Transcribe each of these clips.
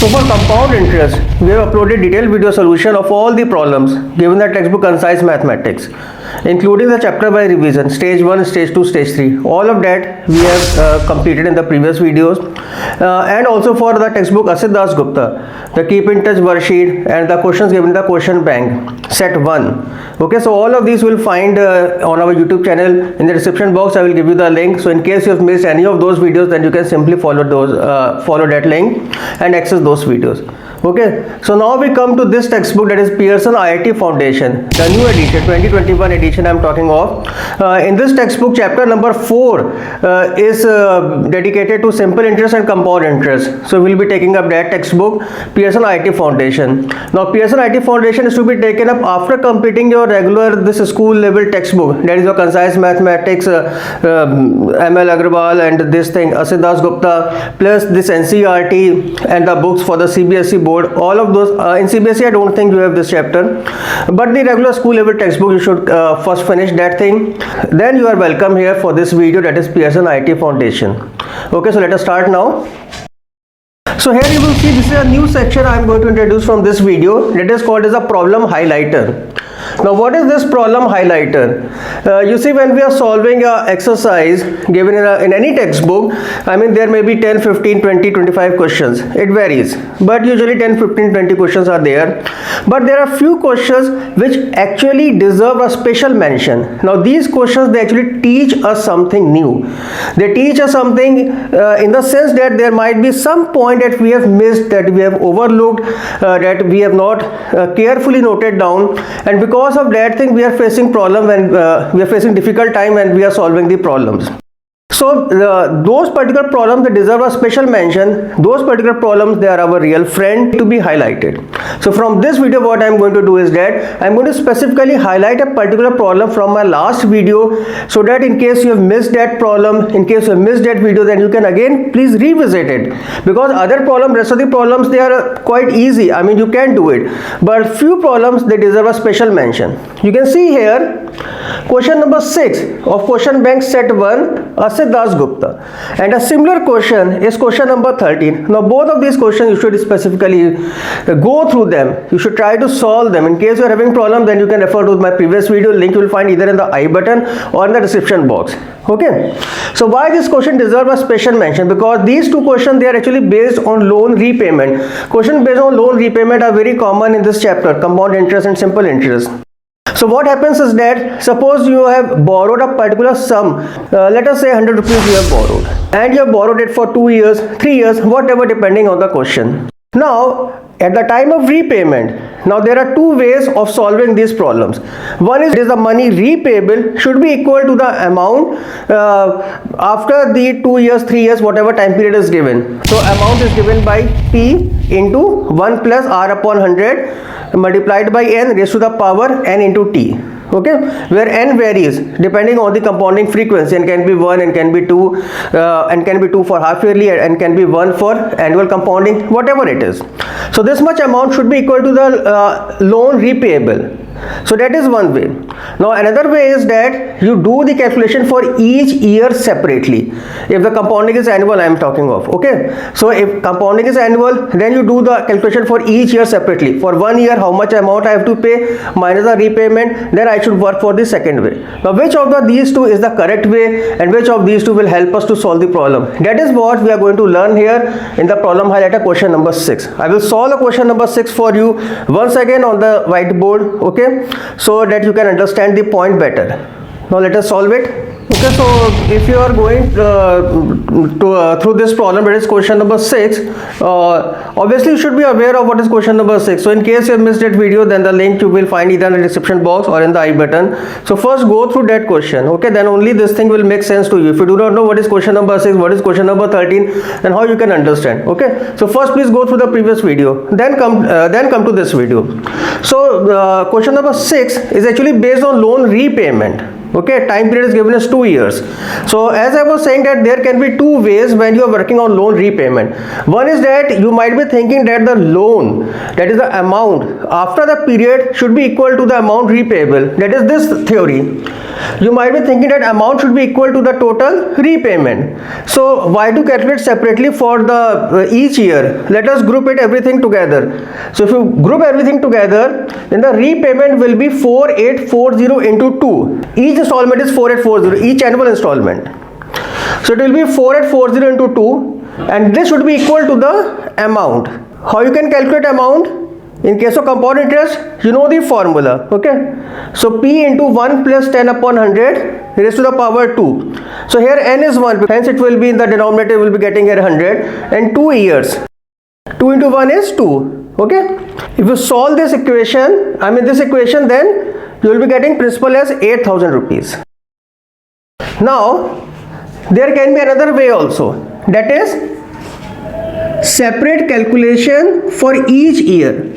So for compound interest, we have uploaded detailed video solution of all the problems given the textbook Concise Mathematics, including the chapter by revision, stage 1, stage 2, stage 3. All of that we have completed in the previous videos. And also for the textbook Asit Das Gupta, the keep in touch worksheet and the questions given in the question bank, set 1. Okay, so all of these will find on our YouTube channel. In the description box I will give you the link, so in case you have missed any of those videos, then you can simply follow that link and access those videos. Okay, so now we come to this textbook, that is Pearson IIT Foundation, the new edition, 2021 edition I am talking of. In this textbook, chapter number 4 is dedicated to simple interest and compound interest. So we will be taking up that textbook, Pearson IIT Foundation. Now Pearson IIT Foundation is to be taken up after completing your regular this school level textbook, that is your Concise Mathematics, ML Agrawal and this thing Asit Das Gupta, plus this NCERT and the books for the CBSE board. All of those in CBSE I don't think you have this chapter, but the regular school level textbook you should first finish that thing, then you are welcome here for this video, that is Pearson IIT Foundation. Okay, so let us start now. So here you will see this is a new section I am going to introduce from this video, that is called as a problem highlighter. Now what is this problem highlighter? You see, when we are solving a exercise given in any textbook, I mean there may be 10, 15, 20, 25 questions. It varies, but usually 10, 15, 20 questions are there. But there are few questions which actually deserve a special mention. Now these questions, they actually teach us something new. They teach us something in the sense that there might be some point that we have missed, that we have overlooked, that we have not carefully noted down, and because of that thing we are facing problem when we are facing difficult time when we are solving the problems. So those particular problems, they deserve a special mention. Those particular problems, they are our real friend to be highlighted. So from this video what I am going to do is that I am going to specifically highlight a particular problem from my last video, so that in case you have missed that problem, in case you have missed that video, then you can again please revisit it, because other problem, rest of the problems, they are quite easy. I mean you can do it, but few problems, they deserve a special mention. You can see here question number 6 of question bank set 1, Asit Das Gupta, and a similar question is question number 13. Now both of these questions you should specifically go through them. You should try to solve them. In case you are having problem, then you can refer to my previous video, link you will find either in the I button or in the description box. Okay, so why this question deserves a special mention? Because these two questions, they are actually based on loan repayment. Questions based on loan repayment are very common in this chapter, compound interest and simple interest. So what happens is that, suppose you have borrowed a particular sum, let us say 100 rupees you have borrowed, and you have borrowed it for 2 years, 3 years, whatever, depending on the question. Now at the time of repayment, now there are two ways of solving these problems. One is the money repayable should be equal to the amount after the 2 years, 3 years, whatever time period is given. So amount is given by P into 1 plus R upon 100 multiplied by n raised to the power n into t. Okay, where n varies depending on the compounding frequency, and can be 1 and can be 2 and can be 2 for half yearly and can be 1 for annual compounding, whatever it is. So this much amount should be equal to the loan repayable. So that is one way. Now another way is that you do the calculation for each year separately. If the compounding is annual, I am talking of. Okay, so if compounding is annual, then you do the calculation for each year separately. For 1 year, how much amount I have to pay minus the repayment, then I should work for the second way. Now which of these two is the correct way, and which of these two will help us to solve the problem? That is what we are going to learn here in the problem highlighter, question number 6. I will solve a question number 6 for you once again on the whiteboard. Okay, so that you can understand the point better. Now let us solve it. Okay, so if you are going through this problem, that is question number 6, obviously you should be aware of what is question number 6. So in case you have missed that video, then the link you will find either in the description box or in the I button. So first go through that question. Okay, then only this thing will make sense to you. If you do not know what is question number 6, what is question number 13, then how you can understand. Okay, so first please go through the previous video, then come to this video. So question number 6 is actually based on loan repayment. Okay, time period is given as 2 years. So as I was saying that there can be two ways when you are working on loan repayment. One is that you might be thinking that the loan, that is the amount after the period, should be equal to the amount repayable. That is this theory. You might be thinking that amount should be equal to the total repayment. So why to calculate separately for the each year? Let us group it everything together. So if you group everything together, then the repayment will be 4840 into 2. Each installment is 4840, each annual installment. So it will be 4840 into 2, and this should be equal to the amount. How you can calculate amount? In case of compound interest, you know the formula, okay? So P into 1 plus 10 upon 100 raised to the power 2. So here n is 1, hence it will be in the denominator, we will be getting here 100, and 2 years. 2 into 1 is 2, okay? If you solve this equation, then you will be getting principal as 8,000 rupees. Now, there can be another way also, that is separate calculation for each year.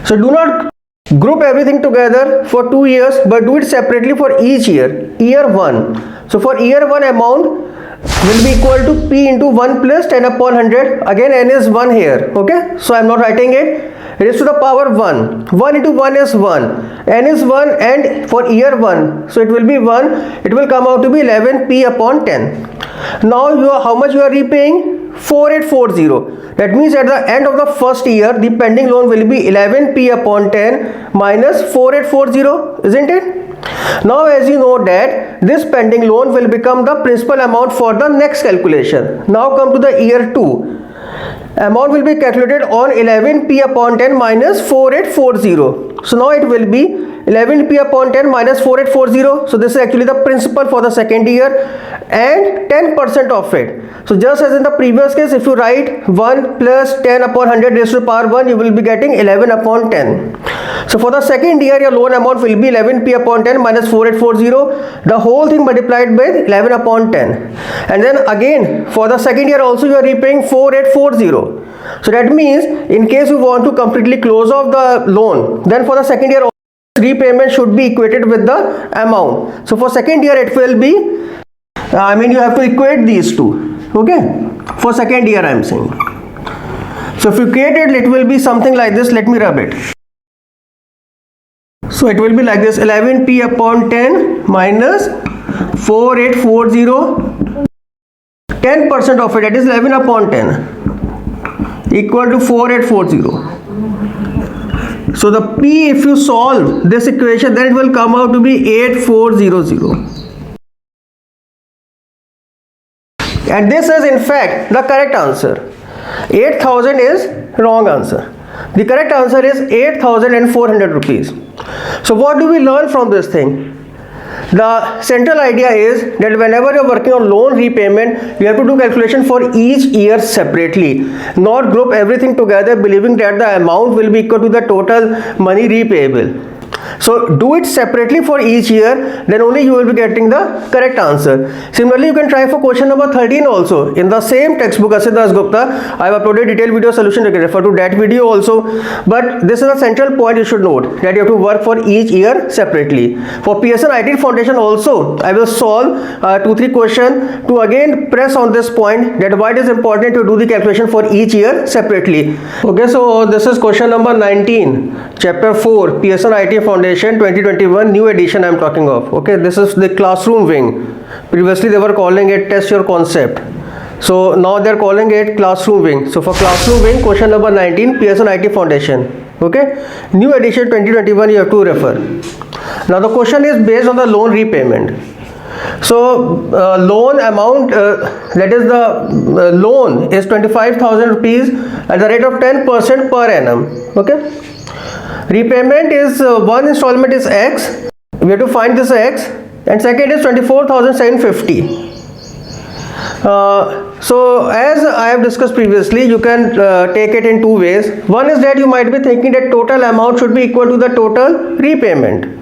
So do not group everything together for 2 years, but do it separately for each year. Year 1. So for year 1 amount will be equal to P into 1 plus 10 upon 100. Again n is 1 here. Okay. So I am not writing it. Raised to the power 1. 1 into 1 is 1. N is 1, and for year 1. So it will be 1. It will come out to be 11 P upon 10. Now how much you are repaying? 4840. That means at the end of the first year, the pending loan will be 11 P upon 10 minus 4840, isn't it? Now as you know that this pending loan will become the principal amount for the next calculation. Now come to the year 2. Amount will be calculated on 11 P upon 10 minus 4840. So now it will be 11 P upon 10 minus 4840. So this is actually the principal for the second year and 10% of it. So just as in the previous case, if you write 1 plus 10 upon 100 raised to the power 1, you will be getting 11 upon 10. So for the second year, your loan amount will be 11 P upon 10 minus 4840. The whole thing multiplied by 11 upon 10. And then again, for the second year also, you are repaying 4840. So that means in case you want to completely close off the loan, then for the second year, repayment should be equated with the amount. So for second year, it will be, you have to equate these two. Okay, for second year I am saying. So if you create it will be something like this. Let me rub it. So it will be like this: 11 P upon 10 minus 4840. 10% of it, that is 11 upon 10, equal to 4840. So the P, if you solve this equation, then it will come out to be 8400. And this is in fact the correct answer. 8000 is wrong answer. The correct answer is 8400 rupees. So what do we learn from this thing? The central idea is that whenever you are working on loan repayment, you have to do calculation for each year separately, not group everything together believing that the amount will be equal to the total money repayable. So do it separately for each year, then only you will be getting the correct answer. Similarly, you can try for question number 13 also. In the same textbook, Asit Dasgupta, I have uploaded detailed video solution. You can refer to that video also. But this is a central point you should note, that you have to work for each year separately. For Pearson IT Foundation also, I will solve 2-3 questions to again press on this point, that why it is important to do the calculation for each year separately. Okay, so this is question number 19, chapter 4, Pearson IT Foundation 2021 new edition I am talking of. Okay, this is the classroom wing. Previously they were calling it test your concept. So now they are calling it classroom wing. So for classroom wing, question number 19, Pearson IT Foundation. Okay, new edition 2021 you have to refer. Now the question is based on the loan repayment. So loan amount, that is the loan is 25,000 rupees at the rate of 10% per annum. Okay. Repayment is one installment is X. We have to find this X, and second is 24,750. So as I have discussed previously, you can take it in two ways. One is that you might be thinking that total amount should be equal to the total repayment.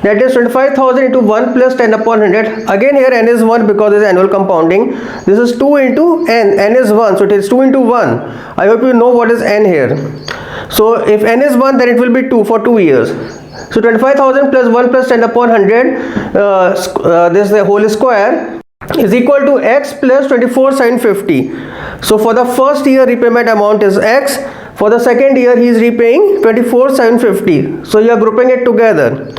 That is 25,000 into 1 plus 10 upon 100. Again here n is 1 because it is annual compounding. This is 2 into n. N is 1, so it is 2 into 1. I hope you know what is n here. So if n is 1, then it will be 2 for 2 years. So 25,000 plus 1 plus 10 upon 100, this the whole square is equal to x plus 24 sin 50. So for the first year repayment amount is x. For the second year he is repaying 24 sin 50. So you are grouping it together.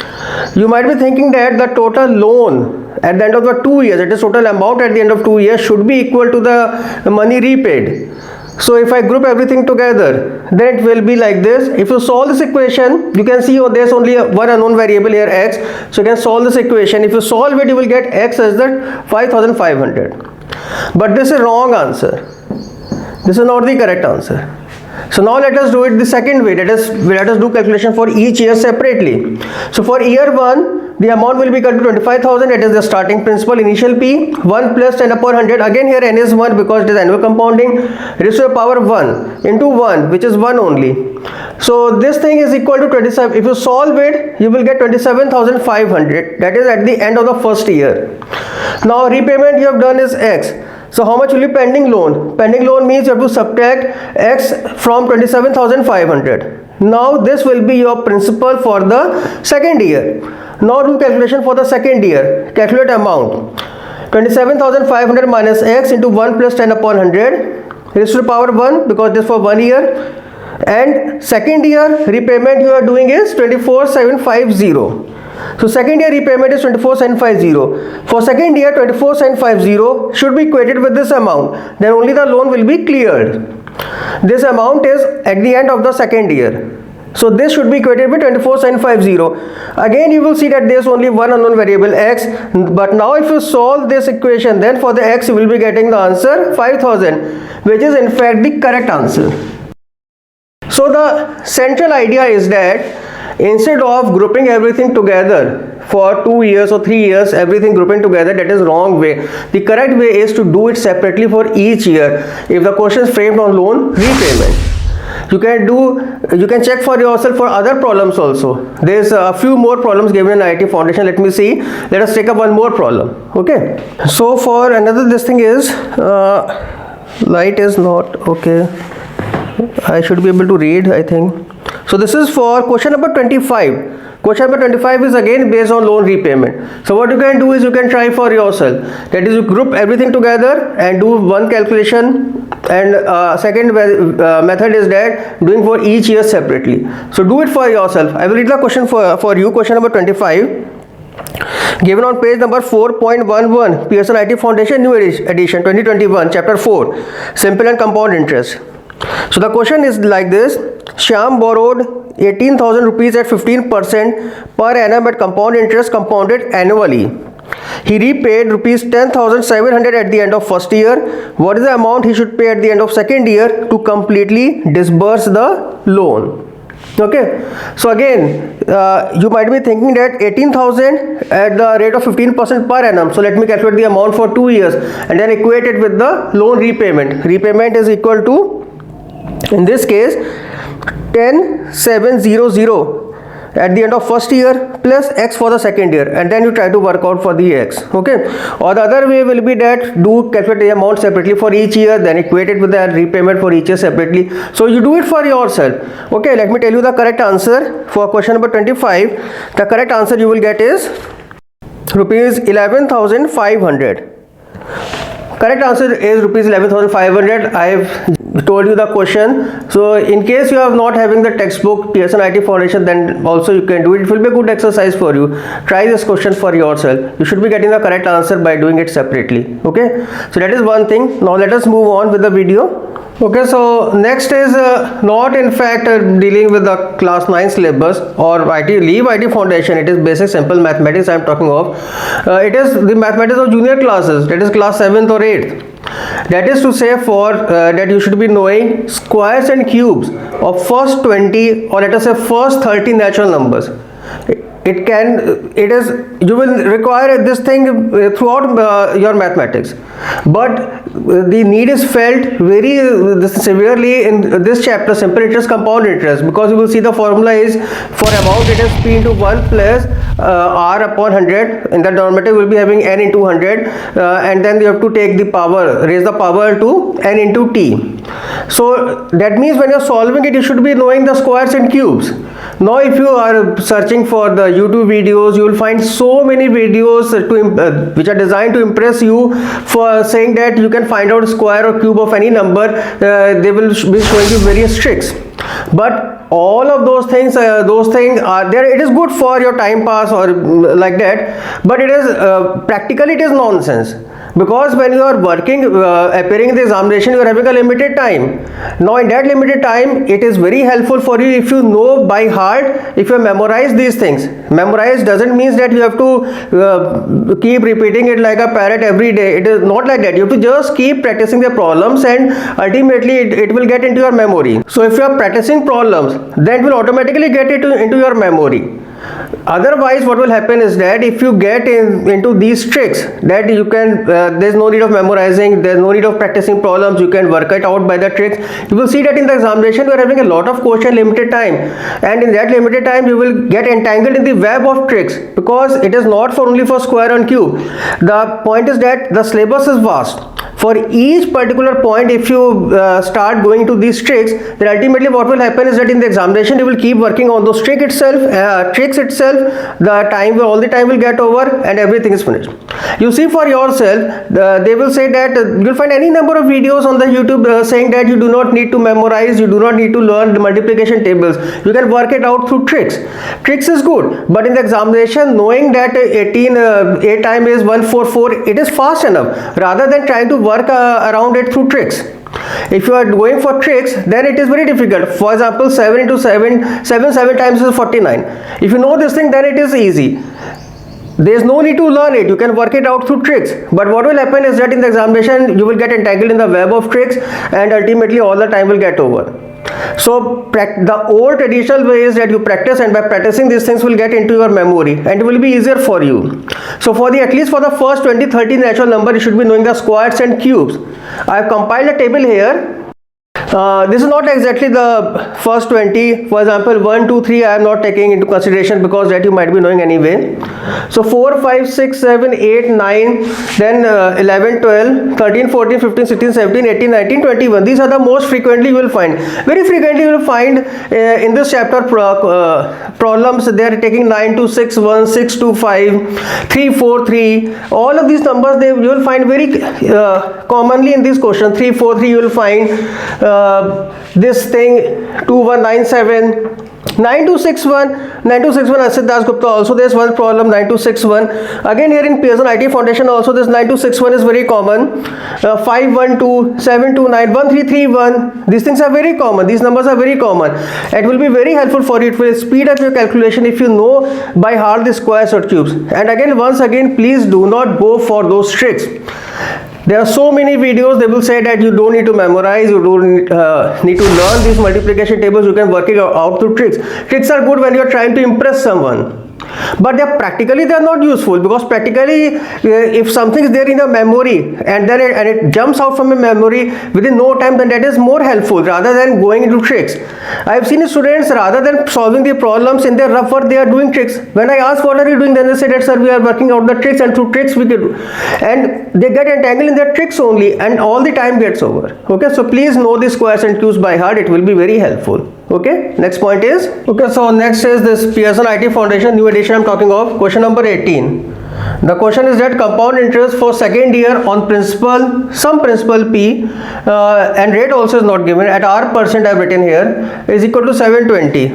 You might be thinking that the total loan at the end of the 2 years, that is total amount at the end of 2 years, should be equal to the money repaid. So if I group everything together, then it will be like this. If you solve this equation, you can see there is only one unknown variable here, x. So you can solve this equation. If you solve it, you will get x as that 5,500. But this is wrong answer. This is not the correct answer. So now let us do it the second way. Let us do calculation for each year separately. So for year 1, the amount will be equal to 25,000. That is the starting principal, initial P. 1 plus 10 upon 100. Again here n is 1 because it is annual compounding. Raised to the power 1 into 1, which is 1 only. So this thing is equal to 27. If you solve it, you will get 27,500. That is at the end of the first year. Now repayment you have done is x. So how much will be pending loan? Pending loan means you have to subtract x from 27,500. Now this will be your principal for the second year. Now do calculation for the second year. Calculate amount. 27,500 minus x into 1 plus 10 upon 100 raised to the power 1 because this for 1 year. And second year repayment you are doing is 24,750. So second year repayment is 24,750. For second year 24,750 should be equated with this amount. Then only the loan will be cleared. This amount is at the end of the second year. So this should be equated with 24,750. Again you will see that there is only one unknown variable x. But now if you solve this equation, then for the x you will be getting the answer 5,000, which is in fact the correct answer. So the central idea is that instead of grouping everything together for 2 years or 3 years, everything grouping together, that is wrong way. The correct way is to do it separately for each year. If the question is framed on loan repayment, you can check for yourself for other problems also. There is a few more problems given in IIT Foundation. Let me see. Let us take up one more problem. Okay. So for another, this thing is light is not okay. I should be able to read, I think. So this is for question number 25. Question number 25 is again based on loan repayment. So what you can do is you can try for yourself. That is, you group everything together and do one calculation. And second method is that doing for each year separately. So do it for yourself. I will read the question for you. Question number 25. Given on page number 4.11, Pearson IT Foundation New Edition 2021, Chapter 4, Simple and Compound Interest. So the question is like this. Shyam borrowed 18,000 rupees at 15% per annum at compound interest compounded annually. He repaid rupees 10,700 at the end of first year. What is the amount he should pay at the end of second year to completely disburse the loan? Okay, so again you might be thinking that 18,000 at the rate of 15% per annum. So let me calculate the amount for 2 years and then equate it with the loan repayment. Repayment is equal to, in this case, 10,700 at the end of first year plus x for the second year, and then you try to work out for the x. Okay, or the other way will be that do calculate the amount separately for each year, then equate it with the repayment for each year separately. So you do it for yourself. Okay, let me tell you the correct answer for question number 25. The correct answer you will get is rupees 11,500. Correct answer is rupees 11,500. I have told you the question. So in case you are not having the textbook Pearson IT Foundation, then also you can do it. It will be a good exercise for you. Try this question for yourself. You should be getting the correct answer by doing it separately. Okay, so that is one thing. Now let us move on with the video. Okay, so next is not in fact dealing with the class 9 syllabus or leave IT Foundation. It is basic simple mathematics I am talking of. It is the mathematics of junior classes, that is class 7th or 8th. That is to say, for that you should be knowing squares and cubes of first 20 or let us say first 30 natural numbers. You will require this thing throughout your mathematics, but the need is felt very severely in this chapter, simple interest, compound interest, because you will see the formula is for amount it is p into 1 plus r upon 100. In the denominator we will be having n into 100, and then you have to take the power, raise the power to n into t. So that means when you're solving it, you should be knowing the squares and cubes. Now if you are searching for the YouTube videos, you will find so many videos which are designed to impress you, for saying that you can find out square or cube of any number. They will be showing you various tricks, but all of those things are there. It is good for your time pass or like that, but it is practically it is nonsense, because when you are working, appearing in the examination, you are having a limited time. Now in that limited time, it is very helpful for you if you know by heart, if you memorize these things. Memorize doesn't mean that you have to keep repeating it like a parrot every day. It is not like that. You have to just keep practicing the problems, and ultimately it will get into your memory. So if you are practicing problems, then it will automatically get it into your memory. Otherwise, what will happen is that if you get into these tricks, that you can there's no need of memorizing, there's no need of practicing problems, you can work it out by the tricks. You will see that in the examination you are having a lot of question, limited time, and in that limited time you will get entangled in the web of tricks, because it is not for only for square and cube. The point is that the syllabus is vast. For each particular point, if you start going to these tricks, then ultimately what will happen is that in the examination you will keep working on those tricks itself. All the time will get over, and everything is finished. You see for yourself, they will say that you'll find any number of videos on the YouTube saying that you do not need to memorize, you do not need to learn the multiplication tables, you can work it out through tricks. Tricks is good, but in the examination, knowing that 8 time is 144, it is fast enough, rather than trying to work around it through tricks. If you are going for tricks, then it is very difficult. For example, 7 into 7 times is 49. If you know this thing, then it is easy. There is no need to learn it, you can work it out through tricks. But what will happen is that in the examination you will get entangled in the web of tricks, and ultimately all the time will get over. So the old traditional way is that you practice, and by practicing these things will get into your memory, and it will be easier for you. So for at least for the first 20-30 natural number, you should be knowing the squares and cubes. I have compiled a table here. This is not exactly the first 20. For example, 1, 2, 3 I am not taking into consideration, because that you might be knowing anyway. So 4, 5, 6, 7, 8, 9, then 11, 12, 13, 14, 15, 16, 17, 18, 19, 21. These are the most frequently you will find. Very frequently you will find in this chapter problems they are taking 9, 2, 6, 1, 6, 2, 5, 3, 4, 3. All of these numbers you will find very commonly in this question. 3, 4, 3 you will find. This thing 2197, 9261, Asit Das Gupta. Also there is one problem, 9261. Again here in Pearson IT Foundation also this 9261 is very common. 512, 729, 1331. These things are very common. These numbers are very common. It will be very helpful for you. It will speed up your calculation if you know by heart the squares or cubes. And again, once again, please do not go for those tricks. There are so many videos, they will say that you don't need to memorize, you don't need to learn these multiplication tables, you can work it out through tricks. Tricks are good when you are trying to impress someone, but they are not useful, because practically if something is there in your memory and then it jumps out from your memory within no time, then that is more helpful rather than going into tricks. I have seen students, rather than solving the problems in their rough work, they are doing tricks. When I ask what are you doing, then they say that sir, we are working out the tricks, and through tricks we can do, and they get entangled in their tricks only, and all the time gets over. Okay, so please know the squares and cubes by heart, it will be very helpful. Okay, next point is, okay, so next is this Pearson IT Foundation new edition I'm talking of, question number 18. The question is that compound interest for second year on principal, some principal P, and rate also is not given, at R% I have written here, is equal to 720.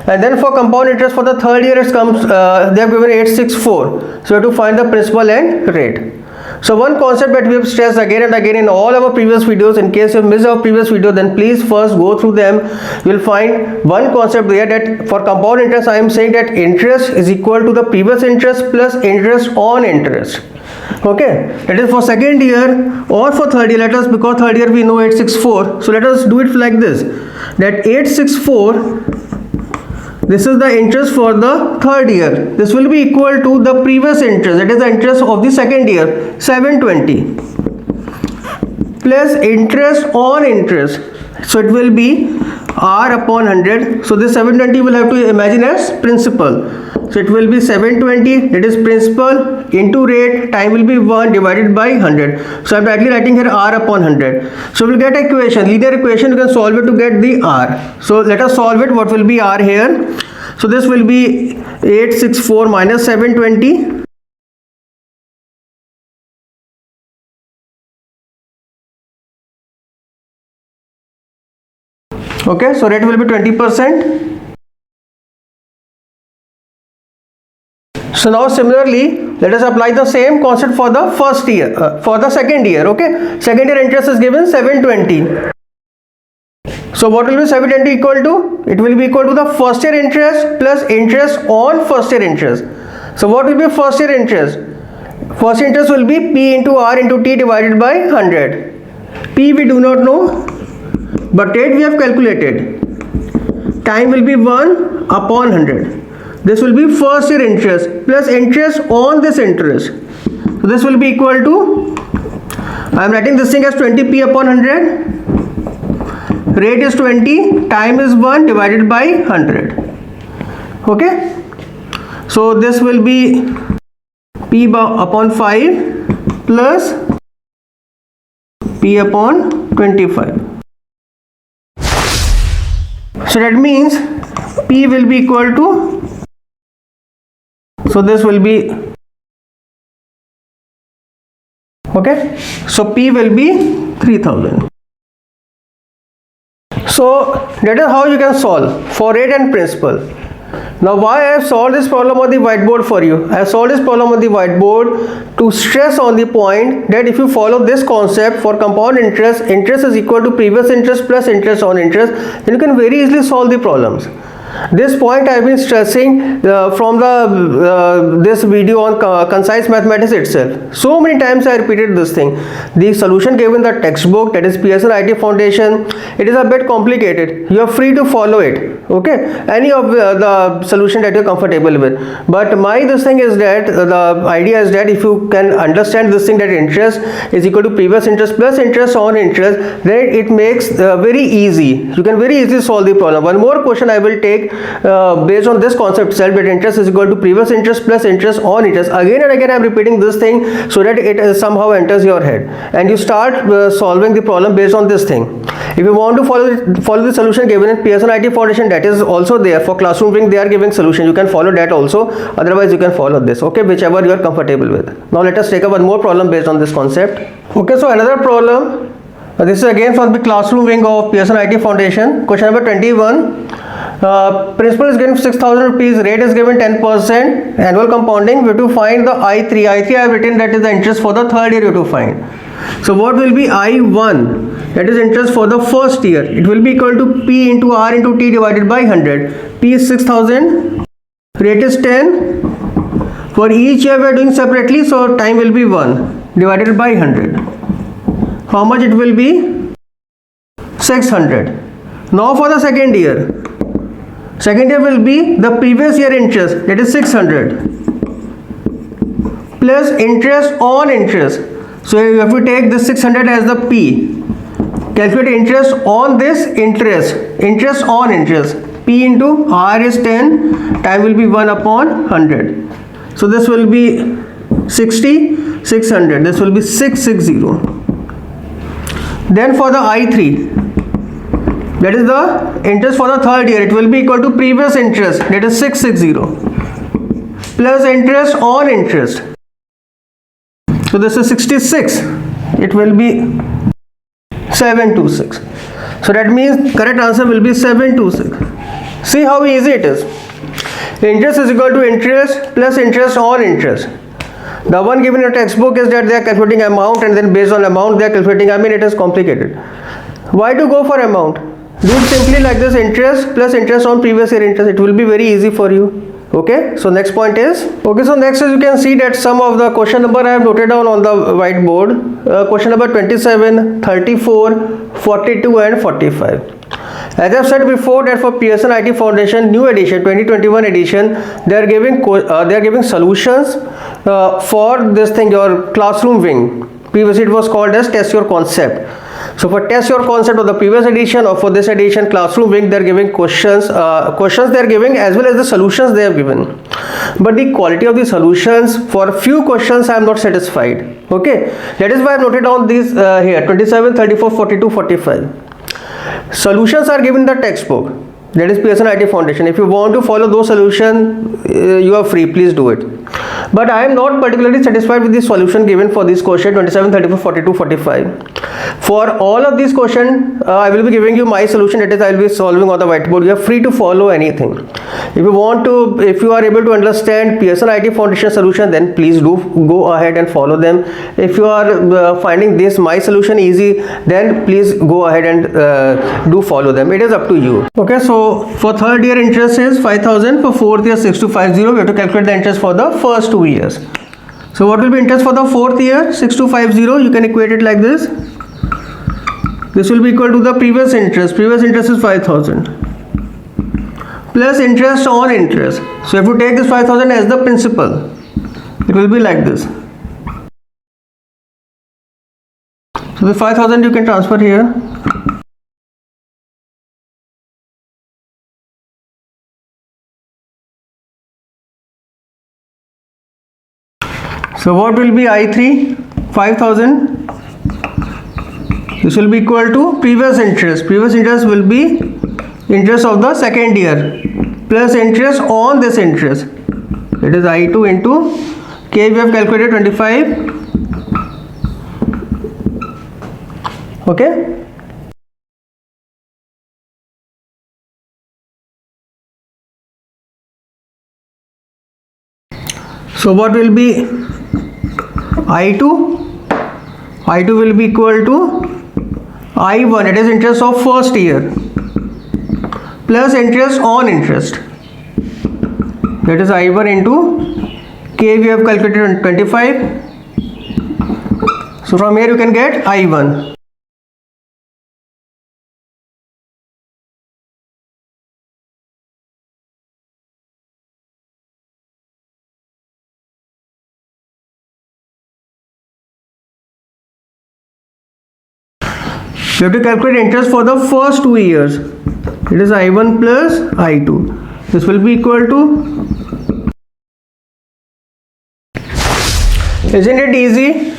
And then for compound interest for the third year, it comes, they have given 864. So you have to find the principal and rate. So one concept that we have stressed again and again in all our previous videos, in case you missed our previous video, then please first go through them. You will find one concept there, that for compound interest I am saying that interest is equal to the previous interest plus interest on interest. Okay, that is for second year or for third year. Let us, because third year we know 864, so let us do it like this, that 864, this is the interest for the third year. This will be equal to the previous interest, that is the interest of the second year, 720, plus interest on interest. So it will be R upon 100. So this 720 will have to imagine as principal. So it will be 720, that is principal, into rate, time will be 1 divided by 100. So I am directly writing here R upon 100. So we'll get equation, linear equation, you can solve it to get the R. So let us solve it. What will be R here? So this will be 864 minus 720. Okay, so rate will be 20%. So now similarly, let us apply the same concept for the first year, for the second year. Okay, second year interest is given 720. So what will be 720 equal to? It will be equal to the first year interest plus interest on first year interest. So what will be first year interest? First year interest will be P into R into T divided by 100. P we do not know, but rate we have calculated. Time will be 1 upon 100. This will be first year interest plus interest on this interest. So this will be equal to, I am writing this thing as 20p upon 100. Rate is 20, time is 1 divided by 100. Okay. So this will be p upon 5 plus p upon 25. So that means p will be equal to, so this will be, okay, so p will be 3000. So that is how you can solve for rate and principal. Now why I have solved this problem on the whiteboard for you? I have solved this problem on the whiteboard to stress on the point that if you follow this concept for compound interest, interest is equal to previous interest plus interest on interest, then you can very easily solve the problems. This point I have been stressing from the this video on concise mathematics itself. So many times I repeated this thing. The solution given in the textbook, that is Pearson IT Foundation, it is a bit complicated. You are free to follow it. Okay, any of the solution that you are comfortable with. But this thing is that the idea is that if you can understand this thing, that interest is equal to previous interest plus interest on interest, then it makes very easy. You can very easily solve the problem. One more question I will take based on this concept itself, that interest is equal to previous interest plus interest on interest. Again and again I am repeating this thing so that it somehow enters your head and you start solving the problem based on this thing. If you want to follow the solution given in Pearson IT Foundation, that is also there for classroom ring, they are giving solution. You can follow that also, otherwise you can follow this. Okay, whichever you are comfortable with. Now let us take up one more problem based on this concept. Okay, so another problem, this is again from the classroom wing of Pearson IT Foundation. Question number 21. Principal is given 6,000 rupees, rate is given 10%, annual compounding. We have to find the I3. I3 I have written, that is the interest for the third year you have to find. So what will be I1? That is interest for the first year. It will be equal to P into R into T divided by 100. P is 6,000, rate is 10. For each year we are doing separately, so time will be 1 divided by 100. How much it will be? 600. Now for the second year. Second year will be the previous year interest, that is 600 plus interest on interest. So you have to take this 600 as the P. Calculate interest on this interest, interest on interest. P into R is 10, time will be 1 upon 100. So this will be 60, 600, this will be 660. Then for the I3, that is the interest for the third year, it will be equal to previous interest, that is 660 plus interest on interest. So this is 66, it will be 726. So that means correct answer will be 726. See how easy it is. Interest is equal to interest plus interest on interest. The one given in a textbook is that they are calculating amount and then based on amount they are calculating, it is complicated. Why to go for amount? Do it simply like this, interest plus interest on previous year interest. It will be very easy for you. Okay, so next point is, okay, so next is you can see that some of the question number I have noted down on the whiteboard. Question number 27, 34, 42 and 45. As I have said before that for Pearson IT Foundation new edition 2021 edition, they are giving solutions for this thing, your classroom wing. Previously it was called as test your concept. So for test your concept of the previous edition or for this edition, Classroom Wing, they are giving questions they are giving as well as the solutions they have given. But the quality of the solutions, for few questions I am not satisfied. Okay, that is why I have noted down these here 27, 34, 42, 45. Solutions are given in the textbook. That is Pearson IT Foundation. If you want to follow those solutions, you are free, please do it. But I am not particularly satisfied with the solution given for this question 27, 34, 42, 45. For all of these questions, I will be giving you my solution, that is I will be solving on the whiteboard. You are free to follow anything. If you are able to understand Pearson IT Foundation solution, then please do go ahead and follow them. If you are finding this my solution easy, then please go ahead and do follow them. It is up to you. Okay, so for third year interest is 5,000, for fourth year 6250. We have to calculate the interest for the first 2 years. So what will be interest for the fourth year? 6250. You can equate it like this. This will be equal to the previous interest. Previous interest is 5,000 plus interest on interest. So if you take this 5,000 as the principal, it will be like this. So the 5,000 you can transfer here. So what will be I3? 5,000. This will be equal to previous interest. Previous interest will be interest of the second year plus interest on this interest. It is I2 into K. We have calculated 25. Okay. So what will be I2? I2 will be equal to I1, it is interest of first year, plus interest on interest. That is I1 into K. We have calculated 25. So from here you can get I1. You have to calculate interest for the first 2 years. It is I1 plus I2. This will be equal to, isn't it easy?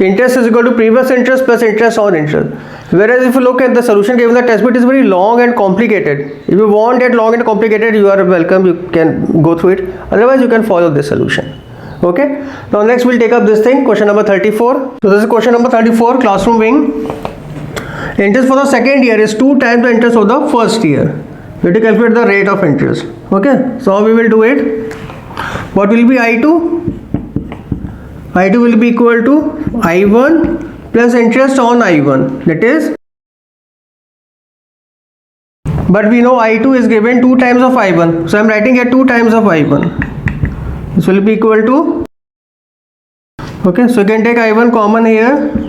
Interest is equal to previous interest plus interest on interest. Whereas if you look at the solution given in the textbook, it is very long and complicated. If you want it long and complicated, you are welcome, you can go through it. Otherwise you can follow this solution. Okay. Now next we'll take up this thing, question number 34. So this is question number 34, Classroom Wing. Interest for the second year is 2 times the interest of the first year. We have to calculate the rate of interest. Okay, so how we will do it? What will be I2? I2 will be equal to I1 plus interest on I1. That is, but we know I2 is given 2 times of I1. So I am writing here 2 times of I1. This will be equal to, okay, so you can take I1 common here.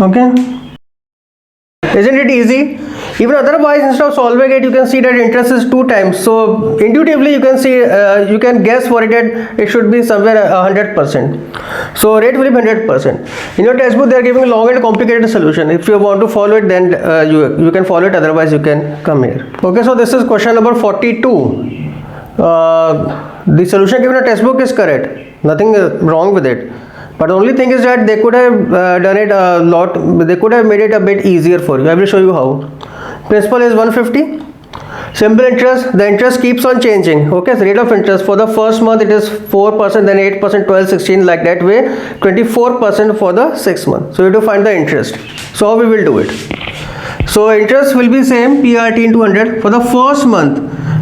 Okay, isn't it easy? Even otherwise, instead of solving it, you can see that interest is 2 times. So intuitively you can see, you can guess for it that it should be somewhere 100%. So rate will be 100%. In your textbook they are giving long and complicated solution. If you want to follow it, then you can follow it, otherwise you can come here. Okay, so this is question number 42. The solution given in a textbook is correct, nothing wrong with it. But the only thing is that they could have done it a lot, they could have made it a bit easier for you. I will show you how. Principal is 150. Simple interest, the interest keeps on changing. Okay, so rate of interest for the first month it is 4%, then 8%, 12, 16, like that way, 24% for the 6th month. So you have to find the interest. So how we will do it? So interest will be same, PRT into 100. For the first month,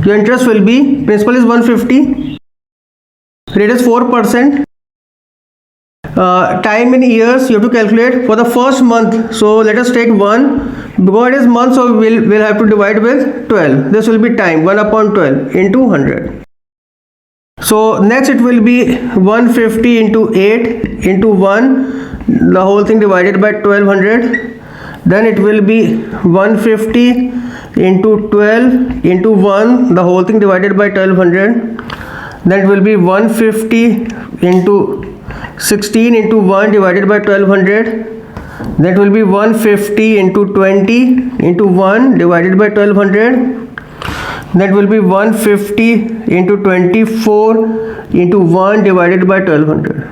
your interest will be, principal is 150, rate is 4%. Time in years you have to calculate for the first month. So let us take 1, because it is month, so we'll have to divide with 12. This will be time, 1 upon 12 into 100. So next it will be 150 into 8 into 1, the whole thing divided by 1200. Then it will be 150 into 12 into 1, the whole thing divided by 1200. That will be 150 into 16 into 1 divided by 1200. That will be 150 into 20 into 1 divided by 1200. That will be 150 into 24 into 1 divided by 1200.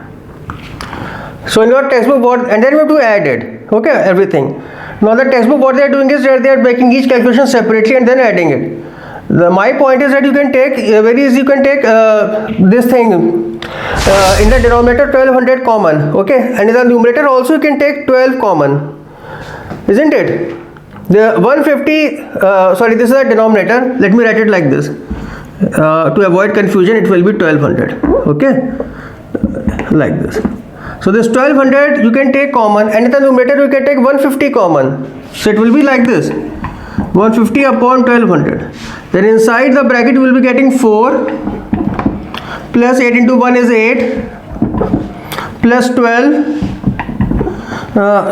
So in your textbook, what, and then you have to add it, okay, everything. Now the textbook, what they are doing is that they are making each calculation separately and then adding it. My point is that you can take very easy, you can take this thing in the denominator 1200 common, okay, and in the numerator also you can take 12 common, isn't it? The 150, sorry, this is the denominator. Let me write it like this. To avoid confusion, it will be 1200, okay, like this. So this 1200 you can take common, and in the numerator you can take 150 common. So it will be like this, 150 upon 1200. Then inside the bracket you will be getting 4 plus 8 into 1 is 8 plus 12,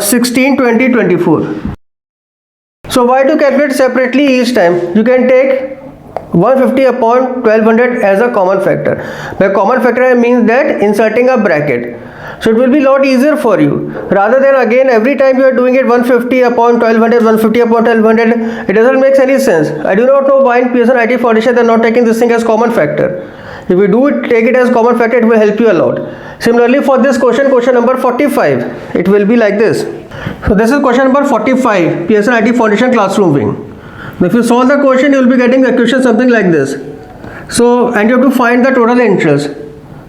16, 20, 24. So why to calculate separately each time? You can take 150 upon 1200 as a common factor. By common factor I mean that inserting a bracket. So it will be a lot easier for you. Rather than again every time you are doing it 150 upon 1200, 150 upon 1200, it doesn't make any sense. I do not know why in Pearson IT Foundation they are not taking this thing as common factor. If you do it, take it as common factor, it will help you a lot. Similarly for this question number 45, it will be like this. So this is question number 45, Pearson IT Foundation classroom wing. Now if you solve the question, you will be getting the question something like this. So, and you have to find the total interest.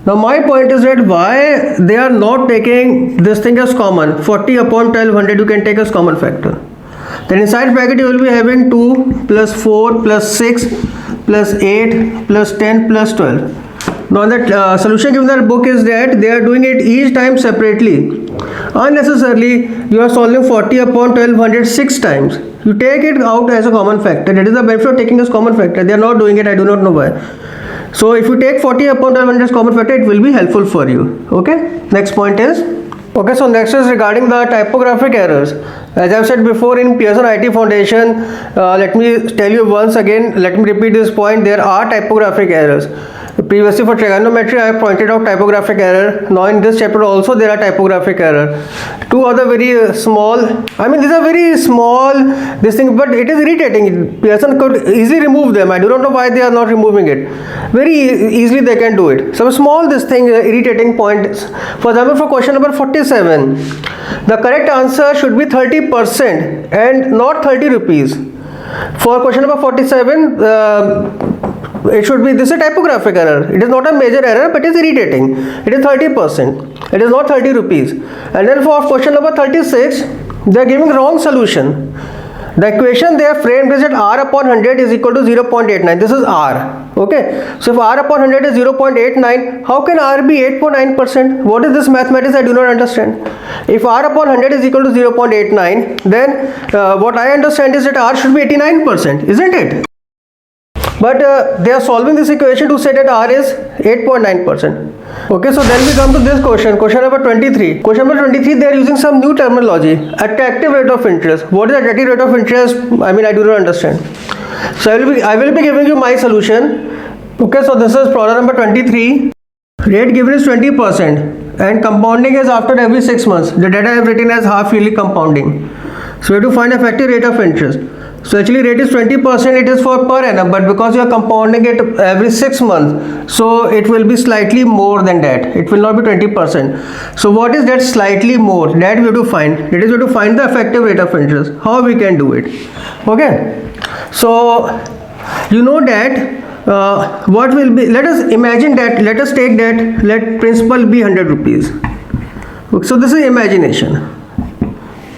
Now my point is that why they are not taking this thing as common. 40 upon 1200 you can take as common factor. Then inside bracket you will be having 2 plus 4 plus 6 plus 8 plus 10 plus 12. Now the solution given in the book is that they are doing it each time separately. Unnecessarily you are solving 40 upon 1200 6 times. You take it out as a common factor. That is the benefit of taking as common factor. They are not doing it, I do not know why. So if you take 40 upon 1200 as common factor, it will be helpful for you. Okay, next point is, okay, so next is regarding the typographic errors. As I have said before in Pearson IT Foundation, let me tell you once again, let me repeat this point, there are typographic errors. Previously for trigonometry I have pointed out typographic error. Now in this chapter also there are typographic error. Two other very small, I mean these are very small this thing, but it is irritating. Pearson could easily remove them. I do not know why they are not removing it. Very easily they can do it. Some small this thing irritating points. For example, for question number 47, the correct answer should be 30% and not 30 rupees. For question number 47, it should be, this is a typographic error. It is not a major error, but it is irritating. It is 30%. It is not 30 rupees. And then for question number 36, they are giving wrong solution. The equation they have framed is that R upon 100 is equal to 0.89. This is R. Okay. So if R upon 100 is 0.89, how can R be 8.9%? What is this mathematics? I do not understand. If R upon 100 is equal to 0.89, then what I understand is that R should be 89%, isn't it? But they are solving this equation to say that R is 8.9%. Okay, so then we come to this question number 23. Question number 23, they are using some new terminology. Attractive rate of interest. What is attractive rate of interest? I mean, I do not understand. So I will be giving you my solution. Okay, so this is problem number 23. Rate given is 20% and compounding is after every 6 months. The data I have written as half yearly compounding. So we have to find effective rate of interest. So actually rate is 20%, it is for per annum, but because you are compounding it every 6 months, so it will be slightly more than that. It will not be 20%. So what is that slightly more? That we have to find. That is, we have to find the effective rate of interest. How we can do it? Okay. So you know that what will be, let us imagine that, let us take that, let principal be 100 rupees. So this is imagination.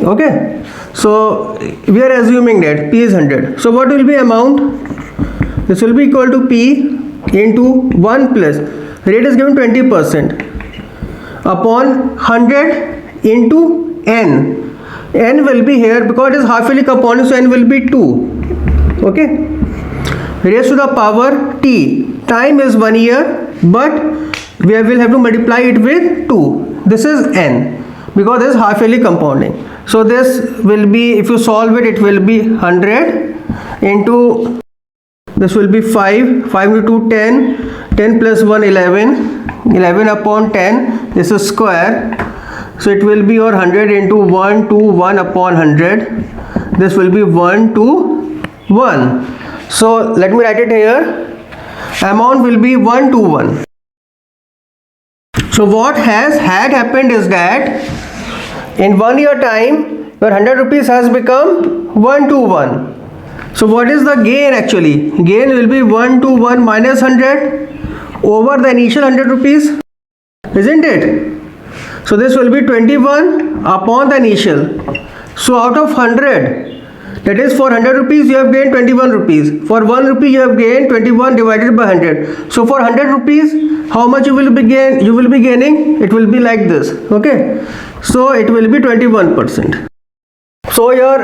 Okay. So we are assuming that P is 100. So what will be amount? This will be equal to P into 1 plus, rate is given 20% upon 100 into N. N will be here because it is half yearly compounding, so N will be 2. Okay. Raised to the power T. Time is 1 year, but we will have to multiply it with 2. This is N because this is half yearly compounding. So this will be, if you solve it, it will be 100 into, this will be 5 into 2 10, 10 plus 1 11, 11 upon 10, this is square. So it will be your 100 into 1 to 1 upon 100. This will be 1 to 1. So let me write it here. Amount will be 1 to 1. So what had happened is that in 1 year time, your 100 rupees has become 1 to 1. So what is the gain actually? Gain will be 1 to 1 minus 100 over the initial 100 rupees, isn't it? So this will be 21 upon the initial. So out of 100, that is for 100 rupees you have gained 21 rupees. For 1 rupee you have gained 21 divided by 100. So for 100 rupees, how much you will be gaining? It will be like this. Okay. So it will be 21%. So your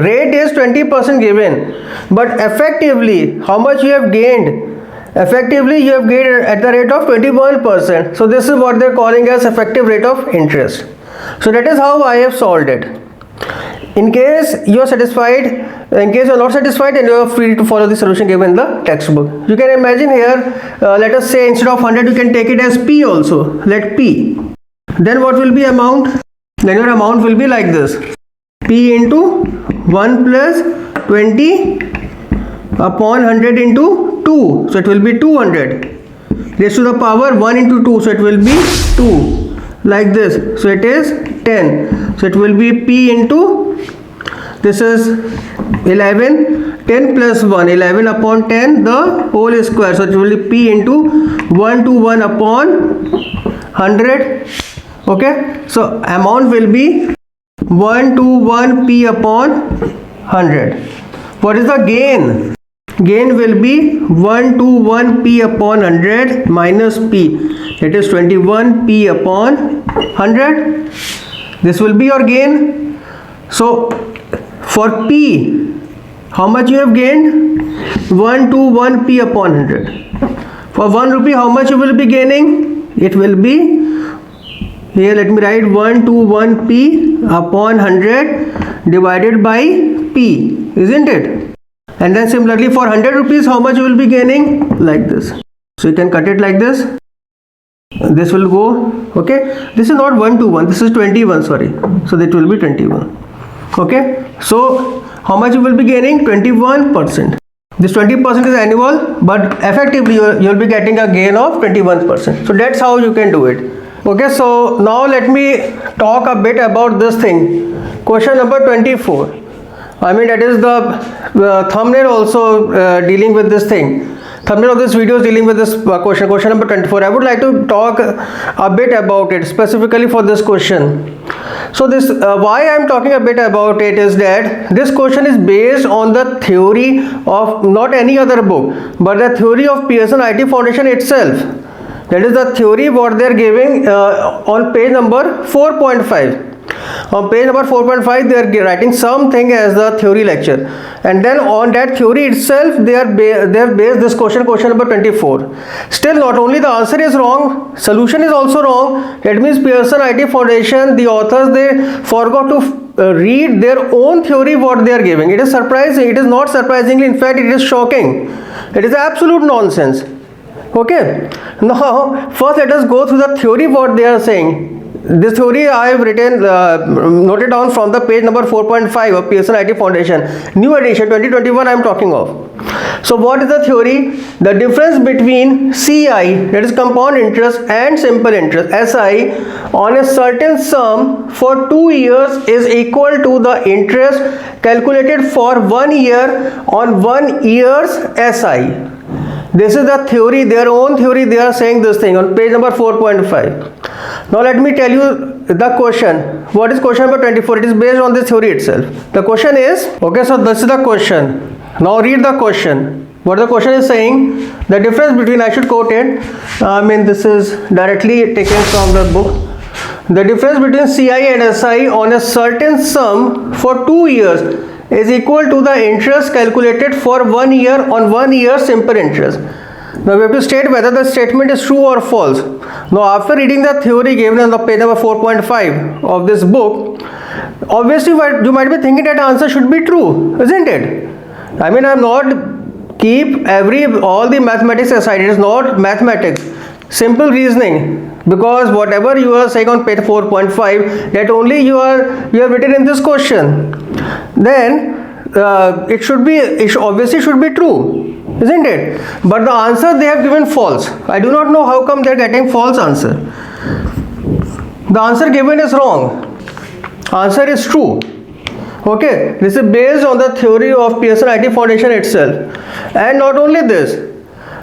rate is 20% given, but effectively how much you have gained? Effectively you have gained at the rate of 21%. So this is what they are calling as effective rate of interest. So that is how I have solved it. In case you are satisfied, in case you are not satisfied, then you are free to follow the solution given in the textbook. You can imagine here, let us say instead of 100 you can take it as P also. Let P. Then what will be amount? Then your amount will be like this. P into 1 plus 20 upon 100 into 2. So it will be 200. Raised to the power 1 into 2. So it will be 2. Like this. So it is 10. So it will be P into, this is 11. 10 plus 1. 11 upon 10. The whole square. So it will be P into 1 to 1 upon 100. Okay. So amount will be 1 to 1 P upon 100. What is the gain? Gain will be 1 to 1 P upon 100 minus P. It is 21 P upon 100. This will be your gain. So for P, how much you have gained? 1 to 1 P upon 100. For 1 rupee, how much you will be gaining? It will be, here let me write 1 to 1 P upon 100 divided by P, isn't it? And then similarly for 100 rupees, how much you will be gaining? Like this. So you can cut it like this. This will go, okay. This is not 1 to 1, this is 21, sorry. So that will be 21. Okay. So how much you will be gaining? 21%. This 20% is annual, but effectively you will be getting a gain of 21%. So that's how you can do it. Okay, so now let me talk a bit about this thing. Question number 24. I mean, that is the thumbnail also dealing with this thing. Thumbnail of this video is dealing with this question number 24. I would like to talk a bit about it specifically for this question. So this why I am talking a bit about it is that this question is based on the theory of not any other book, but the theory of Pearson IT Foundation itself. That is the theory what they are giving on page number 4.5. On page number 4.5 they are writing something as the theory lecture, and then on that theory itself they have based this question number 24. Still, not only the answer is wrong, solution is also wrong. That means Pearson IT Foundation, the authors, they forgot to read their own theory what they are giving. It is surprising. It is not surprisingly, in fact it is shocking. It is absolute nonsense. Okay, now first let us go through the theory what they are saying. This theory I have written, noted down from the page number 4.5 of Pearson IT Foundation, new edition 2021 I am talking of. So what is the theory? The difference between CI, that is compound interest, and simple interest, SI, on a certain sum for 2 years is equal to the interest calculated for 1 year on 1 year's SI. This is the theory, their own theory, they are saying this thing on page number 4.5. Now let me tell you the question. What is question number 24? It is based on this theory itself. The question is, okay, so this is the question. Now read the question. What the question is saying, the difference between, I should quote it, this is directly taken from the book. The difference between CI and SI on a certain sum for 2 years is equal to the interest calculated for 1 year on 1 year simple interest. Now we have to state whether the statement is true or false. Now after reading the theory given on the page number 4.5 of this book, obviously you might be thinking that answer should be true, isn't it? I mean, I'm not keep all the mathematics aside. It is not mathematics. Simple reasoning. Because whatever you are saying on page 4.5, that only you have written in this question. Then it obviously should be true, isn't it? But the answer they have given false. I do not know how come they are getting false answer. The answer given is wrong. Answer is true. Okay, this is based on the theory of Pearson IT Foundation itself. And not only this,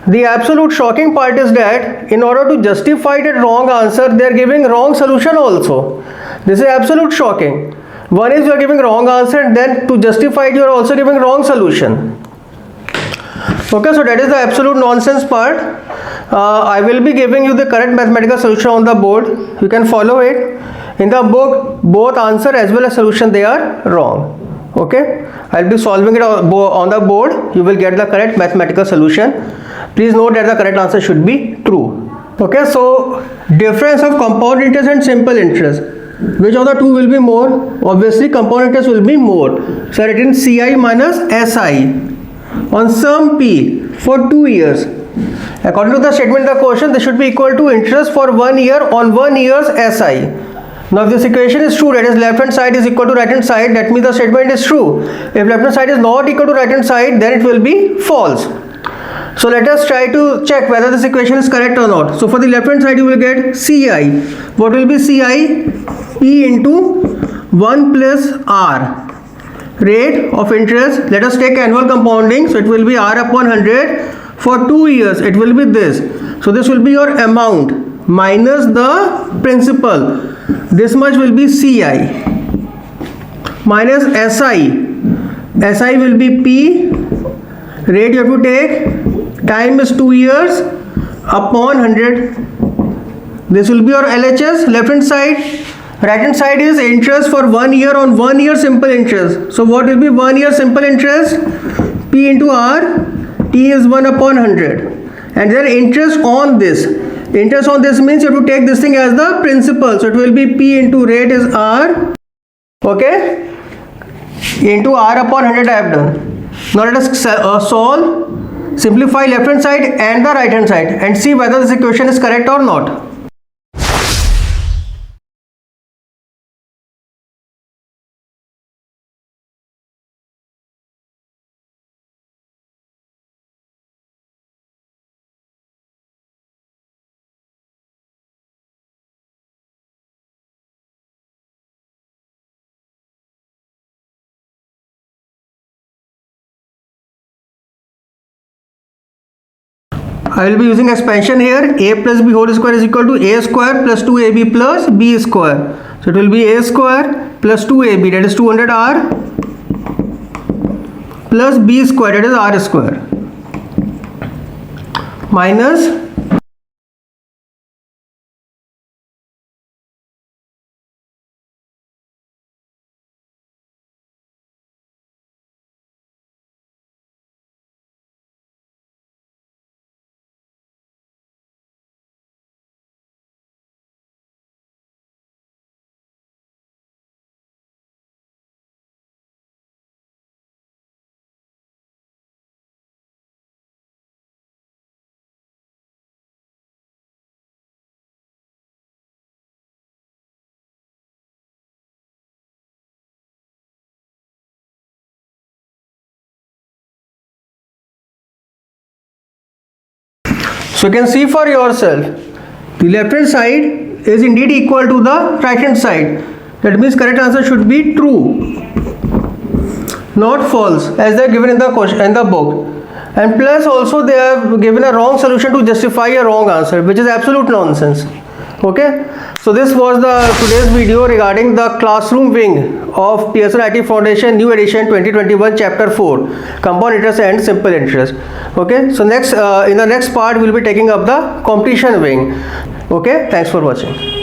the absolute shocking part is that in order to justify that wrong answer, they are giving wrong solution also. This is absolute shocking. One is you are giving wrong answer, and then to justify it you are also giving wrong solution. Okay, so that is the absolute nonsense part. I will be giving you the correct mathematical solution on the board. You can follow it. In the book, both answer as well as solution, they are wrong. Okay, I'll be solving it on the board. You will get the correct mathematical solution. Please note that the correct answer should be true. Okay, so difference of compound interest and simple interest. Which of the two will be more? Obviously, compound interest will be more. So written CI minus SI on sum P for 2 years. According to the statement of the question, this should be equal to interest for 1 year on 1 year's SI. Now if this equation is true, that is left hand side is equal to right hand side, that means the statement is true. If left hand side is not equal to right hand side, then it will be false. So let us try to check whether this equation is correct or not. So for the left hand side you will get CI. What will be CI? P into 1 plus R. Rate of interest. Let us take annual compounding. So it will be R upon 100. For 2 years it will be this. So this will be your amount minus the principal. This much will be CI minus SI. SI will be P. Rate you have to take. Time is 2 years upon 100. This will be your LHS. Left hand side. Right hand side is interest for 1 year on 1 year simple interest. So what will be 1 year simple interest? P into R. T is 1 upon 100. And then interest on this. Interest on this means you have to take this thing as the principal. So it will be P into rate is R. Okay. Into R upon 100 I have done. Now let us solve. Simplify left hand side and the right hand side and see whether this equation is correct or not. I will be using expansion here. A plus B whole square is equal to A square plus 2AB plus B square. So it will be A square plus 2AB, that is 200R, plus B square, that is R square, minus so you can see for yourself, the left hand side is indeed equal to the right hand side. That means correct answer should be true, not false, as they are given in the question in the book. And plus also they have given a wrong solution to justify a wrong answer, which is absolute nonsense. Okay, so this was the today's video regarding the classroom wing of Pearson IT Foundation new edition 2021 chapter 4, compound interest and simple interest. Okay, so next in the next part we will be taking up the competition wing. Okay, thanks for watching.